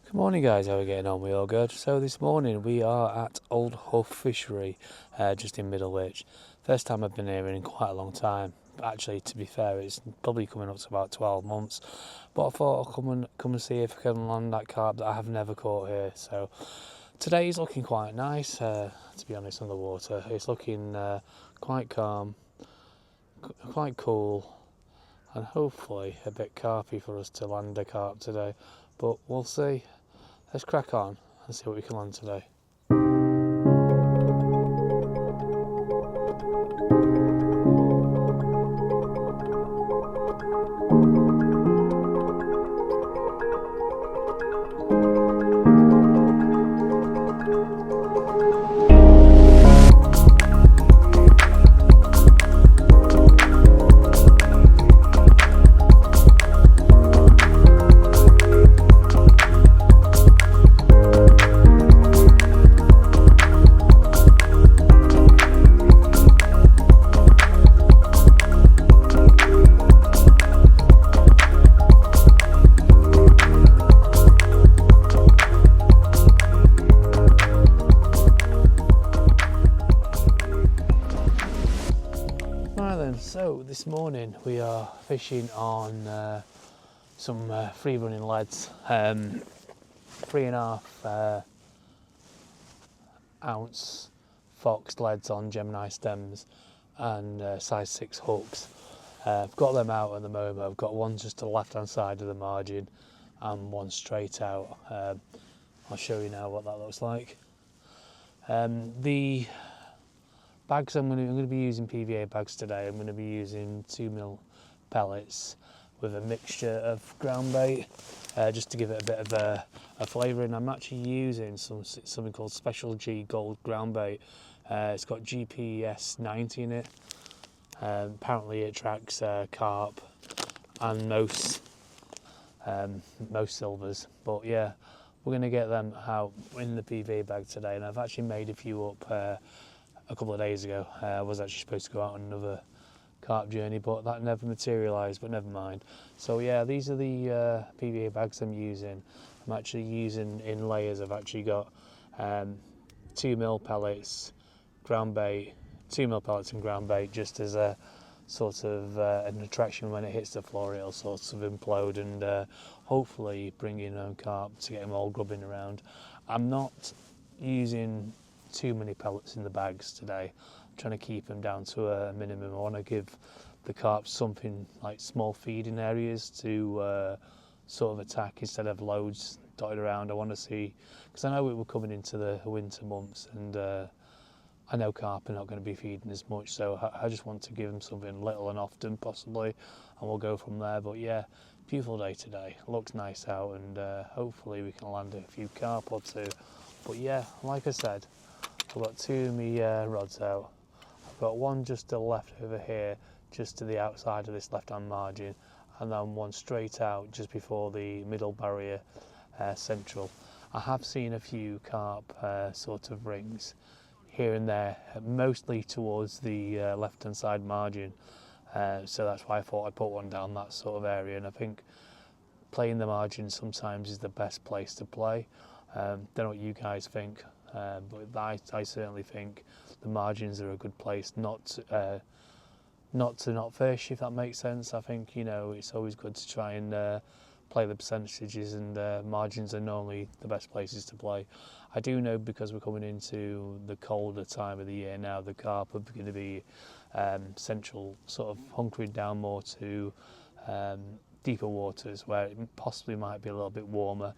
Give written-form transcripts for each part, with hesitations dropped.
Good morning guys, how are we getting on? We all good? So this morning we are at Old Hough Fishery, just in Midday. First time I've been here in quite a long time. Actually, to be fair, it's probably coming up to about 12 months. But I thought I'll come and see if I can land that carp that I have never caught here. So today's looking quite nice, to be honest, on the water. It's looking quite calm, quite cool, and hopefully a bit carpy for us to land a carp today. But we'll see. Let's crack on and see what we can land today. So this morning we are fishing on some free running leads, 3.5 ounce fox leads on Gemini stems and size 6 hooks. I've got them out at the moment. I've got one just to the left hand side of the margin and one straight out. I'll show you now what that looks like. The bags I'm going to be using PVA bags today. I'm going to be using 2mm pellets with a mixture of groundbait, just to give it a bit of a flavour. And I'm actually using something called Special G Gold groundbait. It's got GPS 90 in it. Apparently it tracks carp and most silvers. But yeah, we're going to get them out in the PVA bag today. And I've actually made a few up a couple of days ago. I was actually supposed to go out on another carp journey, but that never materialised, but never mind. So yeah, these are the PVA bags I'm using. I'm actually using in layers. I've actually got 2mm pellets, groundbait, 2mm pellets and groundbait, just as a sort of an attraction. When it hits the floor, it'll sort of implode and hopefully bring in home carp to get them all grubbing around. I'm not using too many pellets in the bags today. I'm trying to keep them down to a minimum. I want to give the carp something like small feeding areas to sort of attack instead of loads dotted around. I want to see, because I know we're coming into the winter months and I know carp are not going to be feeding as much, so I just want to give them something little and often possibly, and we'll go from there. But yeah, beautiful day today, looks nice out, and hopefully we can land a few carp or two. But yeah, like I said, I've got 2 of my rods out. I've got one just to the left over here, just to the outside of this left hand margin, and then one straight out just before the middle barrier central. I have seen a few carp sort of rings here and there, mostly towards the left hand side margin, so that's why I thought I'd put one down that sort of area. And I think playing the margin sometimes is the best place to play. Don't know what you guys think. But I certainly think the margins are a good place not to not fish, if that makes sense. I think, you know, it's always good to try and play the percentages, and margins are normally the best places to play. I do know, because we're coming into the colder time of the year now, the carp are going to be central, sort of hunkering down more to deeper waters where it possibly might be a little bit warmer,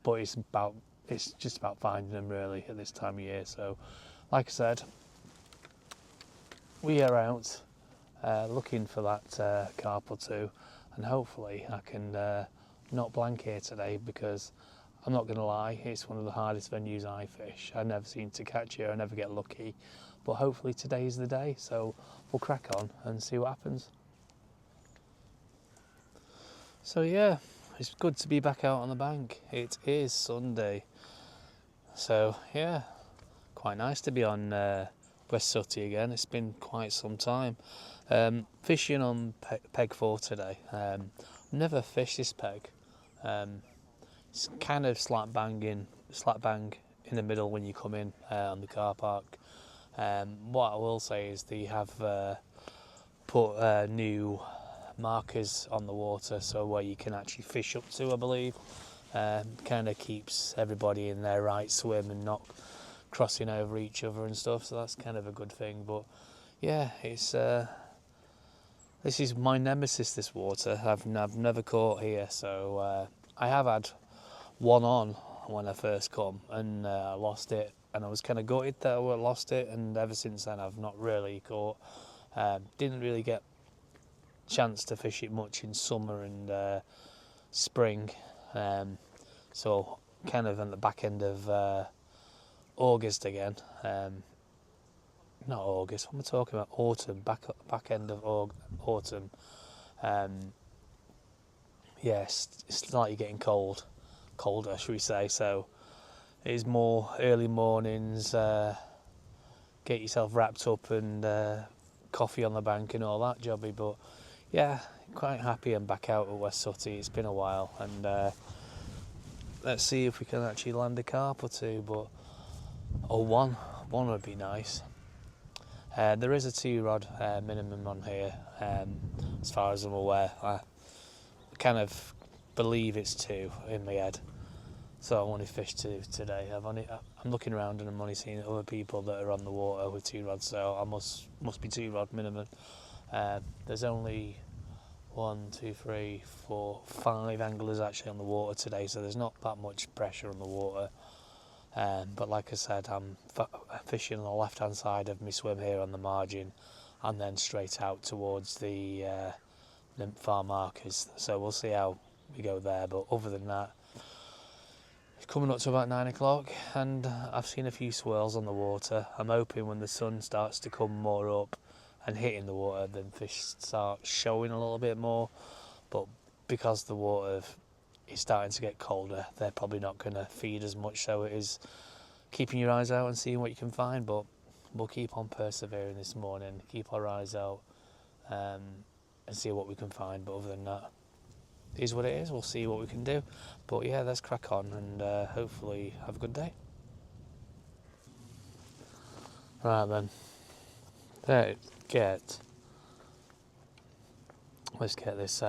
but it's just about finding them really at this time of year. So like I said, we are out looking for that carp or two, and hopefully I can not blank here today, because I'm not going to lie, it's one of the hardest venues I fish. I never seem to catch here, I never get lucky, but hopefully today is the day. So we'll crack on and see what happens. So yeah, it's good to be back out on the bank. It is Sunday. So yeah, quite nice to be on West Sutty again. It's been quite some time. Fishing on peg 4 today. Never fished this peg. It's kind of slap bang in the middle when you come in on the car park. What I will say is they have put new markers on the water, so where you can actually fish up to, I believe. Kind of keeps everybody in their right swim and not crossing over each other and stuff, so that's kind of a good thing. But yeah, it's this is my nemesis, this water. I've never caught here, so I have had one on when I first come, and I lost it, and I was kind of gutted that I lost it, and ever since then I've not really caught. Didn't really get chance to fish it much in summer and spring, so kind of on the back end of August again. Not August, what am I talking about? Autumn, back end of autumn. Yes, it's slightly getting colder, should we say? So it is more early mornings. Get yourself wrapped up and coffee on the bank and all that jobby. But yeah, quite happy I'm back out at West Sutty. It's been a while, and let's see if we can actually land a carp or two. One would be nice. There is a 2-rod minimum on here, as far as I'm aware. I kind of believe it's 2 in my head, so I only fished 2 today. I'm looking around and I'm only seeing other people that are on the water with 2 rods, so I must be 2-rod minimum. There's only 1, 2, 3, 4, 5 anglers actually on the water today, so there's not that much pressure on the water. But like I said, I'm fishing on the left hand side of my swim here on the margin, and then straight out towards the nymph farm markers, so we'll see how we go there. But other than that, it's coming up to about 9 o'clock, and I've seen a few swirls on the water. I'm hoping when the sun starts to come more up and hitting the water, then fish start showing a little bit more. But because the water is starting to get colder, they're probably not going to feed as much, so it is keeping your eyes out and seeing what you can find. But we'll keep on persevering this morning, keep our eyes out, and see what we can find. But other than that, it is what it is. We'll see what we can do. But yeah, let's crack on and hopefully have a good day. Right then, let's get this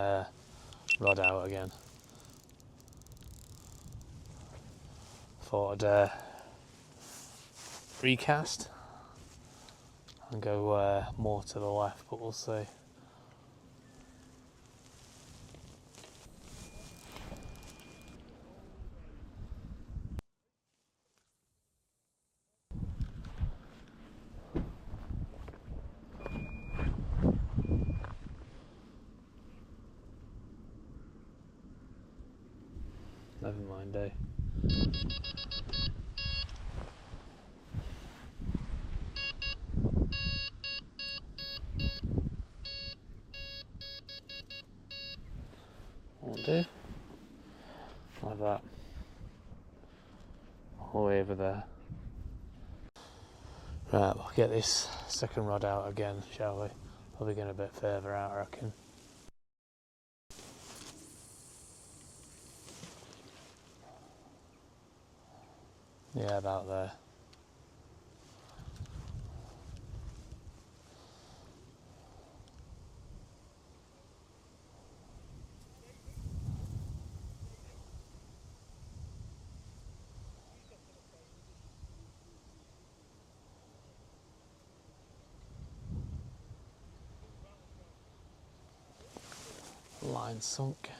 rod out again. Thought I'd recast and go more to the left, but we'll see. Never mind, eh? Won't do. Like that. All the way over there. Right, we'll get this second rod out again, shall we? Probably going a bit further out, I reckon. Yeah, about there. Line sunk.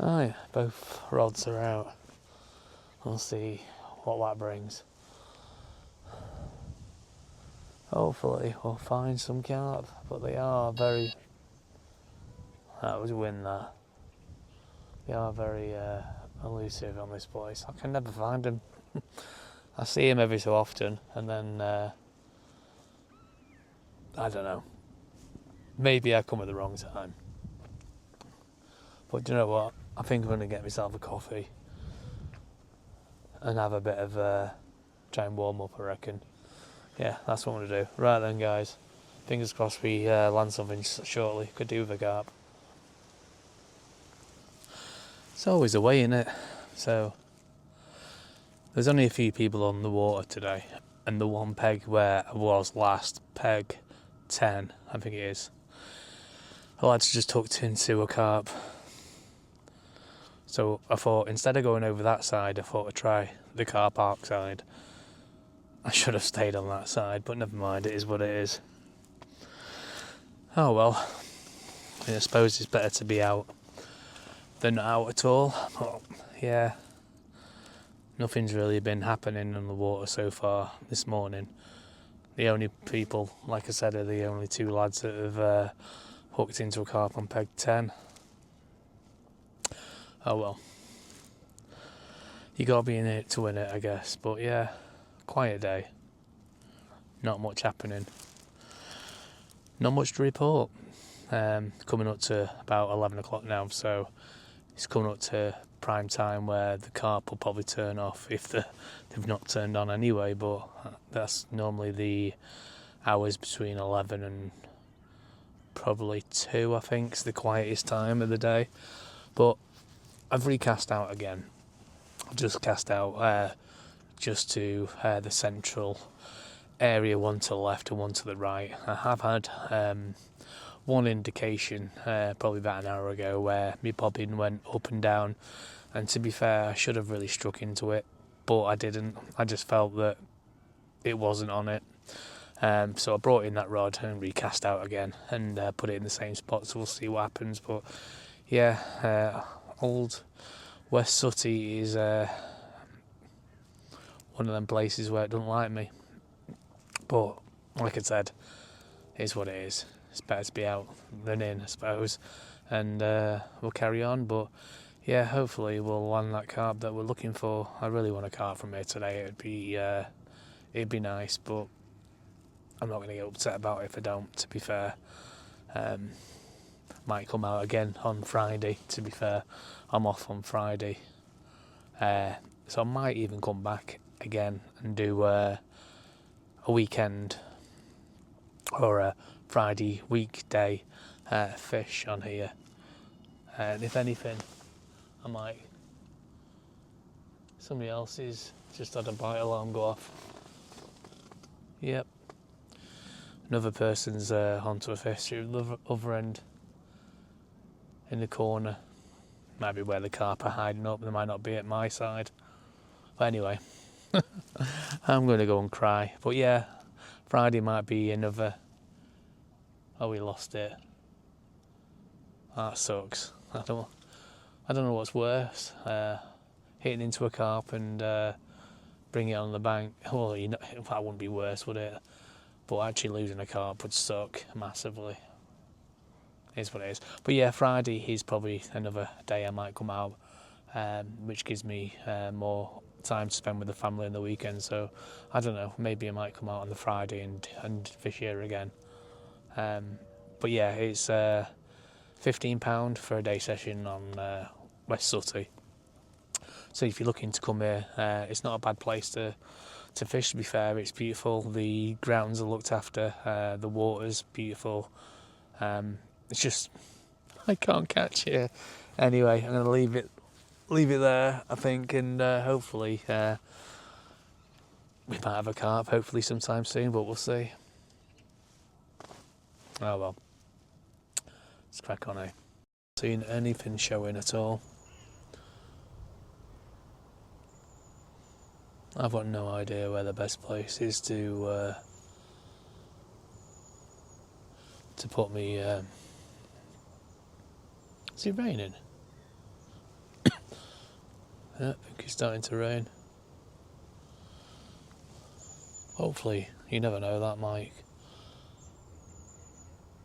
Oh yeah, both rods are out. We'll see what that brings. Hopefully we'll find some carp, but they are very... That was wind, that. They are very elusive on this place. I can never find them. I see them every so often, and then I don't know. Maybe I come at the wrong time. But do you know what? I think I'm going to get myself a coffee and have a bit of try and warm up, I reckon. Yeah, that's what I'm going to do. Right then, guys. Fingers crossed we land something shortly. Could do with a carp. It's always a way, innit? So, there's only a few people on the water today. And the one peg where I was last, peg 10, I think it is, the lads just hooked into a carp. So I thought, instead of going over that side, I thought I'd try the car park side. I should have stayed on that side, but never mind, it is what it is. Oh well, I suppose it's better to be out than not out at all. But yeah, nothing's really been happening on the water so far this morning. The only people, like I said, are the only two lads that have hooked into a carp on peg 10. Oh well. You gotta be in it to win it, I guess. But yeah, quiet day. Not much happening. Not much to report. Coming up to about 11 o'clock now, so it's coming up to prime time where the carp will probably turn off if they've not turned on anyway, but that's normally the hours between 11 and probably 2, I think, is the quietest time of the day. But I've recast out again. I've just cast out just to the central area, one to the left and one to the right. I have had one indication probably about an hour ago where my bobbin went up and down, and to be fair, I should have really struck into it, but I didn't. I just felt that it wasn't on it. So I brought in that rod and recast out again and put it in the same spot, so we'll see what happens. But yeah, Old West Sooty is one of them places where it doesn't like me. But like I said, it's what it is. It's better to be out than in, I suppose. And we'll carry on. But yeah, hopefully we'll land that carp that we're looking for. I really want a carp from here today. It'd be nice, but I'm not going to get upset about it if I don't, to be fair. Might come out again on Friday, to be fair. I'm off on Friday. So I might even come back again and do a weekend or a Friday weekday fish on here. And if anything, I might... Somebody else's just had a bite alarm go off. Yep. Another person's onto a fish at the other end in the corner. Might be where the carp are hiding up. They might not be at my side. But anyway, I'm going to go and cry. But yeah, Friday might be another... Oh, we lost it. That sucks. I don't know what's worse. Hitting into a carp and bringing it on the bank. Well, that wouldn't be worse, would it? But actually losing a carp would suck massively. Is what it is. But yeah, Friday is probably another day I might come out, which gives me more time to spend with the family on the weekend. So I don't know, maybe I might come out on the Friday and fish here again. But yeah, it's £15 for a day session on West Sooty. So if you're looking to come here, it's not a bad place to fish, to be fair. It's beautiful. The grounds are looked after. The water's beautiful. It's just, I can't catch it. Anyway, I'm going to leave it there, I think, and hopefully we might have a carp, hopefully sometime soon, but we'll see. Oh well. Let's crack on, eh? Seen anything showing at all? I've got no idea where the best place is to put me. Is it raining? Yeah, I think it's starting to rain. Hopefully, you never know, that might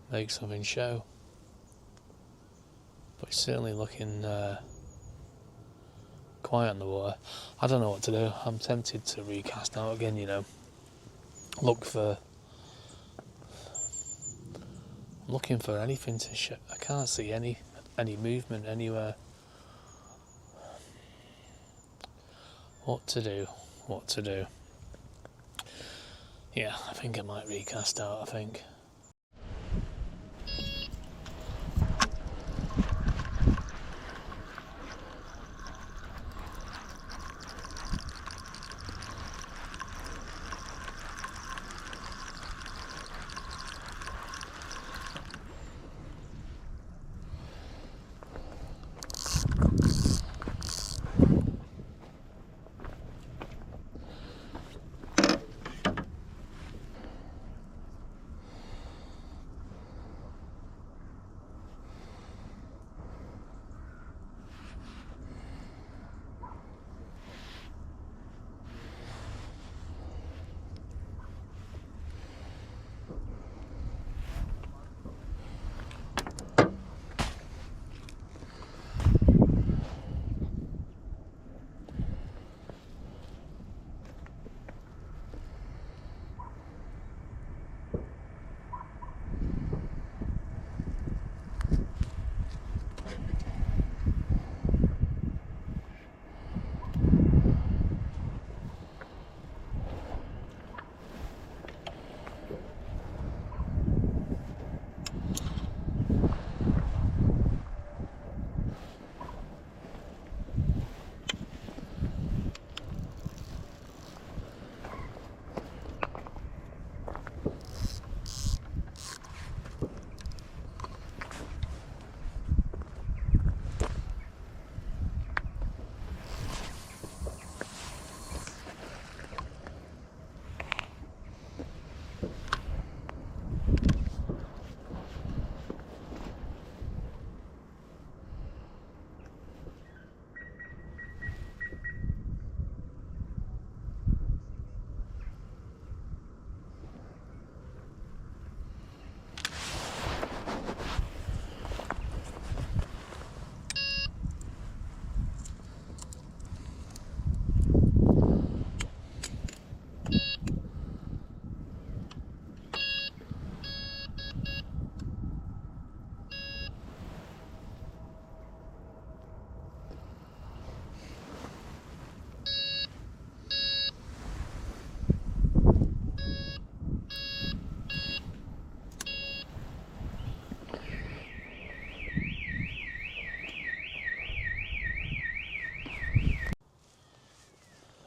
make something show. But it's certainly looking quiet on the water. I don't know what to do. I'm tempted to recast out again, looking for anything to show. I can't see any movement anywhere. What to do? What to do? Yeah, I think I might recast out, I think.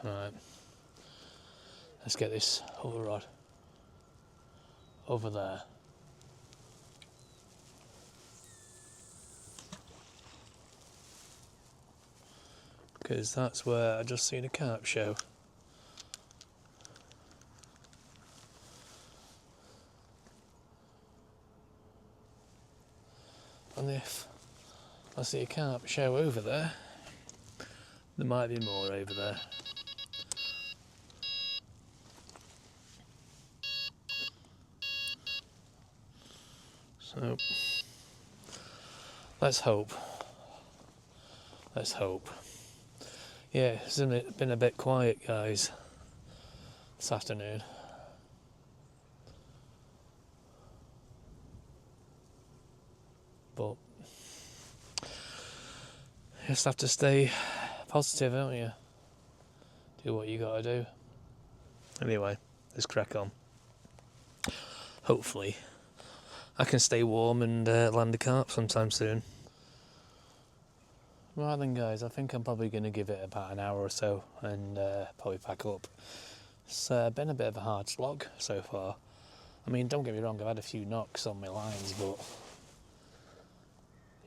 Right, let's get this other rod over there. Because that's where I just seen a carp show. And if I see a carp show over there, there might be more over there. So let's hope. Let's hope. Yeah, it's been a bit quiet, guys, this afternoon. But you just have to stay positive, don't you? Do what you gotta do. Anyway, let's crack on. Hopefully I can stay warm and land a carp sometime soon. Right then, guys, I think I'm probably going to give it about an hour or so and probably pack up. It's been a bit of a hard slog so far. I mean, don't get me wrong, I've had a few knocks on my lines, but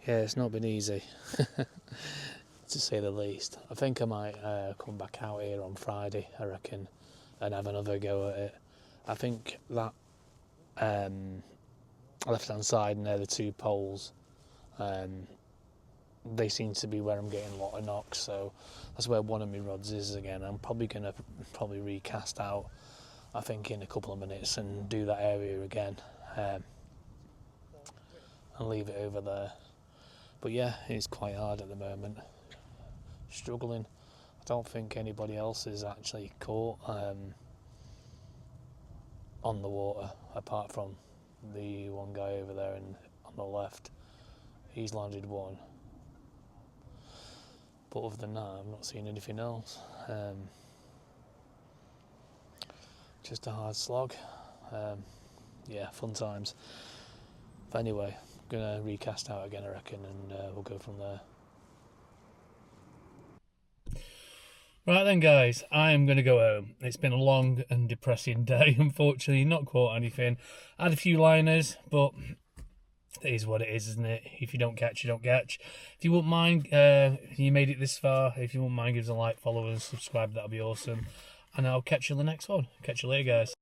yeah, it's not been easy, to say the least. I think I might come back out here on Friday, I reckon, and have another go at it. I think that left-hand side and they're the two poles. They seem to be where I'm getting a lot of knocks, so that's where one of my rods is again. I'm probably going to recast out, I think, in a couple of minutes and do that area again and leave it over there. But yeah, it's quite hard at the moment. Struggling. I don't think anybody else is actually caught on the water apart from the one guy over there and on the left. He's landed one. But other than that, I've not seen anything else. Just a hard slog. Yeah, fun times. But anyway, I'm going to recast out again, I reckon, and we'll go from there. Right then, guys, I am going to go home. It's been a long and depressing day, unfortunately. Not caught anything. I had a few liners, but it is what it is, isn't it? If you don't catch, you don't catch. If you wouldn't mind, if you made it this far, if you wouldn't mind, give us a like, follow us, subscribe, that'll be awesome. And I'll catch you on the next one. Catch you later, guys.